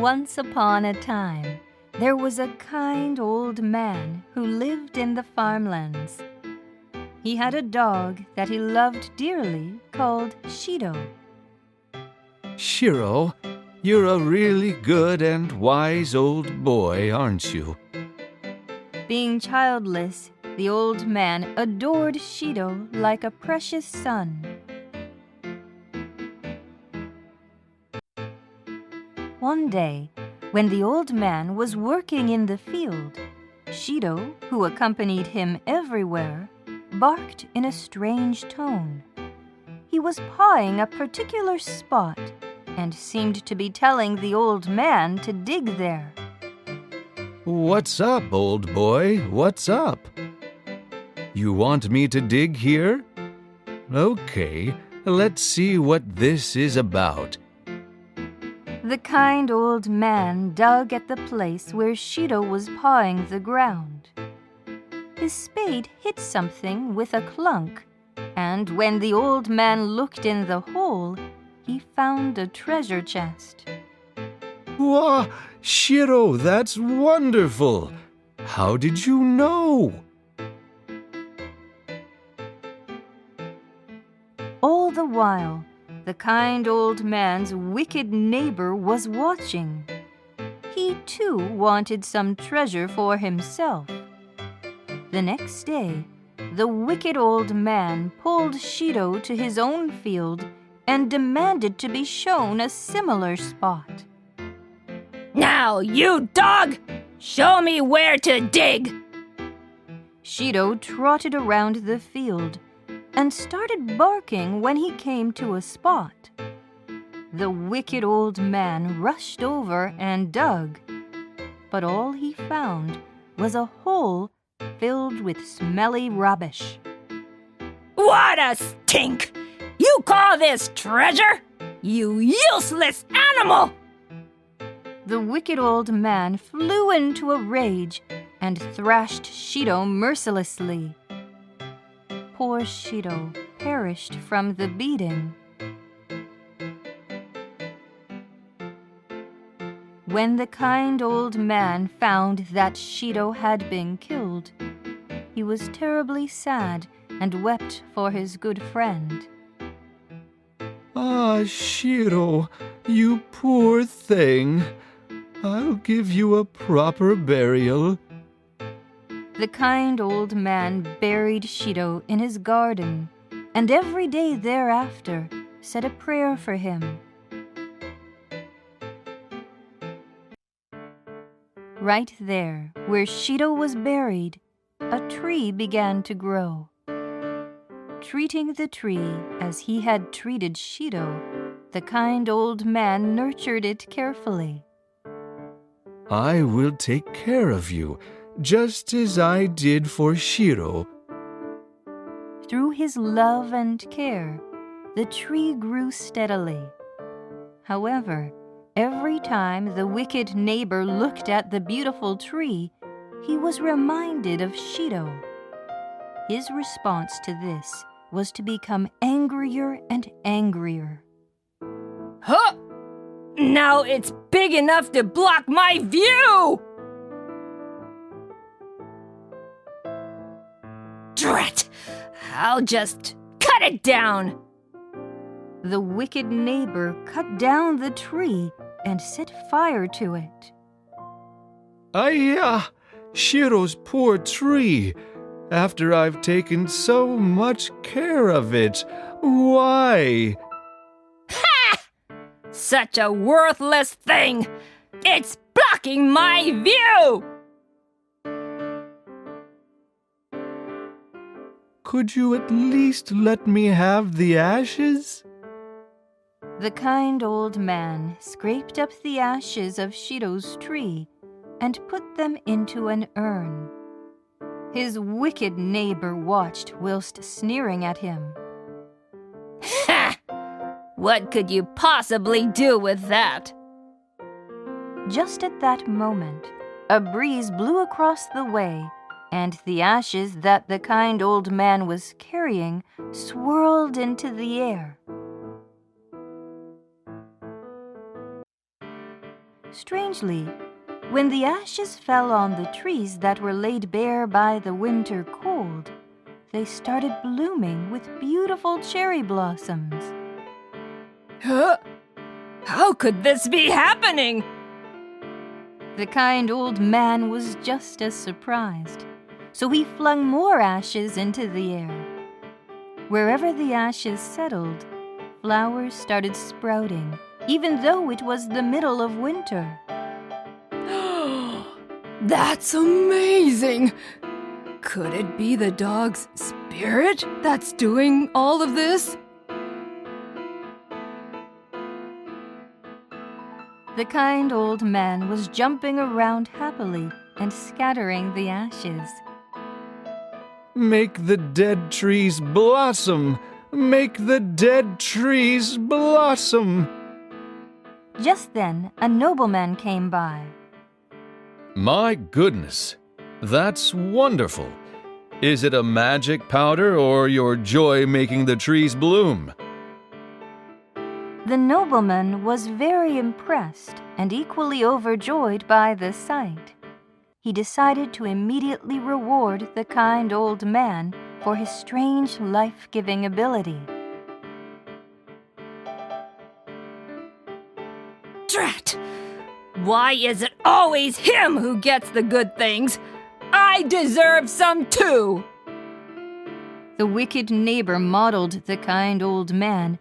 Once upon a time, there was a kind old man who lived in the farmlands. He had a dog that he loved dearly called Shiro. Shiro, you're a really good and wise old boy, aren't you? Being childless, the old man adored Shiro like a precious son. One day, when the old man was working in the field, Shiro, who accompanied him everywhere, barked in a strange tone. He was pawing a particular spot and seemed to be telling the old man to dig there. What's up, old boy? What's up? You want me to dig here? Okay, let's see what this is about. The kind old man dug at the place where Shiro was pawing the ground. His spade hit something with a clunk, and when the old man looked in the hole, he found a treasure chest. Wow, Shiro, that's wonderful! How did you know? All the while, the kind old man's wicked neighbor was watching. He too wanted some treasure for himself. The next day, the wicked old man pulled Shiro to his own field and demanded to be shown a similar spot. Now, you dog! Show me where to dig! Shiro trotted around the field and started barking when he came to a spot. The wicked old man rushed over and dug, but all he found was a hole filled with smelly rubbish. What a stink! You call this treasure? You useless animal! The wicked old man flew into a rage and thrashed Shiro mercilessly. Poor Shiro perished from the beating. When the kind old man found that Shiro had been killed, he was terribly sad and wept for his good friend. Ah, Shiro, you poor thing. I'll give you a proper burial. The kind old man buried Shiro in his garden, and every day thereafter said a prayer for him. Right there, where Shiro was buried, a tree began to grow. Treating the tree as he had treated Shiro, the kind old man nurtured it carefully. I will take care of you, just as I did for Shiro. Through his love and care, the tree grew steadily. However, every time the wicked neighbor looked at the beautiful tree, he was reminded of Shiro. His response to this was to become angrier and angrier. Huh! Now it's big enough to block my view! Drat! I'll just cut it down! The wicked neighbor cut down the tree and set fire to it. Ayah! Shiro's poor tree. After I've taken so much care of it, why? Ha! Such a worthless thing! It's blocking my view! Could you at least let me have the ashes? The kind old man scraped up the ashes of Shiro's tree and put them into an urn. His wicked neighbor watched whilst sneering at him. Ha! What could you possibly do with that? Just at that moment, a breeze blew across the way, and the ashes that the kind old man was carrying swirled into the air. Strangely, when the ashes fell on the trees that were laid bare by the winter cold, they started blooming with beautiful cherry blossoms. Huh? How could this be happening? The kind old man was just as surprised, so he flung more ashes into the air. Wherever the ashes settled, flowers started sprouting, even though it was the middle of winter. That's amazing! Could it be the dog's spirit that's doing all of this? The kind old man was jumping around happily and scattering the ashes. Make the dead trees blossom! Make the dead trees blossom! Just then, a nobleman came by. My goodness, that's wonderful. Is it a magic powder or your joy making the trees bloom? The nobleman was very impressed and equally overjoyed by the sight. He decided to immediately reward the kind old man for his strange life-giving ability. Drat! Why is it always him who gets the good things? I deserve some too! The wicked neighbor modeled the kind old man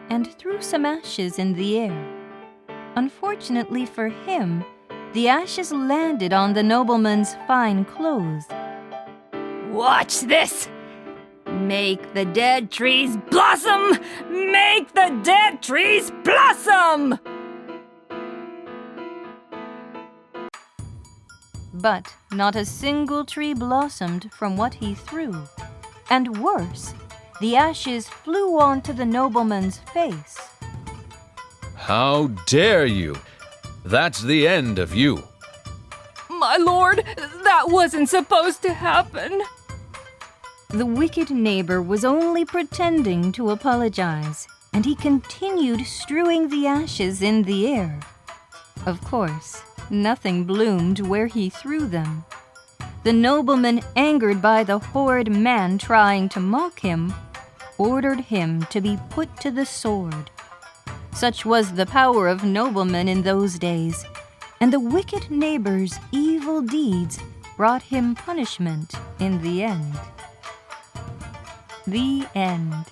and threw some ashes in the air. Unfortunately for him, the ashes landed on the nobleman's fine clothes. Watch this! Make the dead trees blossom! Make the dead trees blossom! But not a single tree blossomed from what he threw. And worse, the ashes flew onto the nobleman's face. How dare you! That's the end of you. My lord, that wasn't supposed to happen. The wicked neighbor was only pretending to apologize, and he continued strewing the ashes in the air. Of course, nothing bloomed where he threw them. The nobleman, angered by the horrid man trying to mock him, ordered him to be put to the sword. Such was the power of noblemen in those days, and the wicked neighbor's evil deeds brought him punishment in the end. The end.